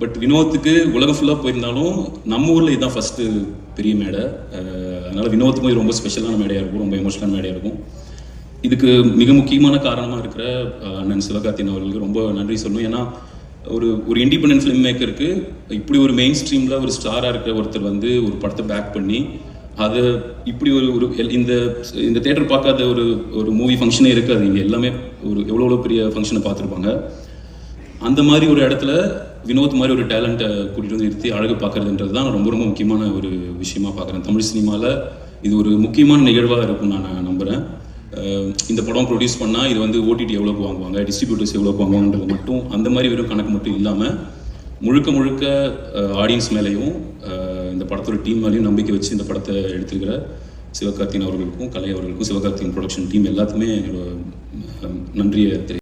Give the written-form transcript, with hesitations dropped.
But வினோத்துக்கு உலகம் ஃபுல்லாக போயிருந்தாலும் நம்ம ஊரில் இதுதான் ஃபஸ்ட்டு பெரிய மேடை. அதனால் வினோத்துக்கும் இது ரொம்ப ஸ்பெஷலான மேடையாக இருக்கும், ரொம்ப எமோஷனலான மேடையாக இருக்கும். இதுக்கு மிக முக்கியமான காரணமாக இருக்கிற அண்ணன் சிவகார்த்திகேயன் அவர்களுக்கு ரொம்ப நன்றி சொல்லணும். ஏன்னா ஒரு இண்டிபெண்டன்ட் ஃபிலிம் மேக்கருக்கு இப்படி ஒரு மெயின் ஸ்ட்ரீமில் ஒரு ஸ்டாராக இருக்கிற ஒருத்தர் வந்து ஒரு படத்தை பேக் பண்ணி அதை இப்படி ஒரு இந்த தேட்டர் பார்க்காத ஒரு மூவி ஃபங்க்ஷனே இருக்காது. இங்கே எல்லாமே எவ்வளோ பெரிய ஃபங்க்ஷனை பார்த்துருப்பாங்க. அந்த மாதிரி ஒரு இடத்துல வினோத் மாதிரி ஒரு டேலண்ட்டை கூட்டிகிட்டு வந்து நிறுத்தி அழகு பார்க்குறதுன்றது தான் நான் ரொம்ப ரொம்ப முக்கியமான ஒரு விஷயமா பார்க்குறேன். தமிழ் சினிமாவில் இது ஒரு முக்கியமான நிகழ்வாக இருக்கும்னு நான் நம்புகிறேன். இந்த படம் ப்ரொடியூஸ் பண்ணால் இது வந்து ஓடிடி எவ்வளோக்கு வாங்குவாங்க, டிஸ்ட்ரிபியூட்டர்ஸ் எவ்வளோக்கு வாங்குவாங்கன்றது மட்டும் அந்த மாதிரி வெறும் கணக்கு மட்டும் இல்லாமல் முழுக்க ஆடியன்ஸ் மேலேயும் இந்த படத்தோட டீம் மேலேயும் நம்பிக்கை வச்சு இந்த படத்தை எடுத்துக்கிற சிவகார்த்திகேயன் அவர்களுக்கும் கலை அவர்களுக்கும் சிவகார்த்திகேயன் ப்ரொடக்ஷன் டீம் எல்லாத்துக்குமே என்னோட நன்றியை தெரிவிக்கிறேன்.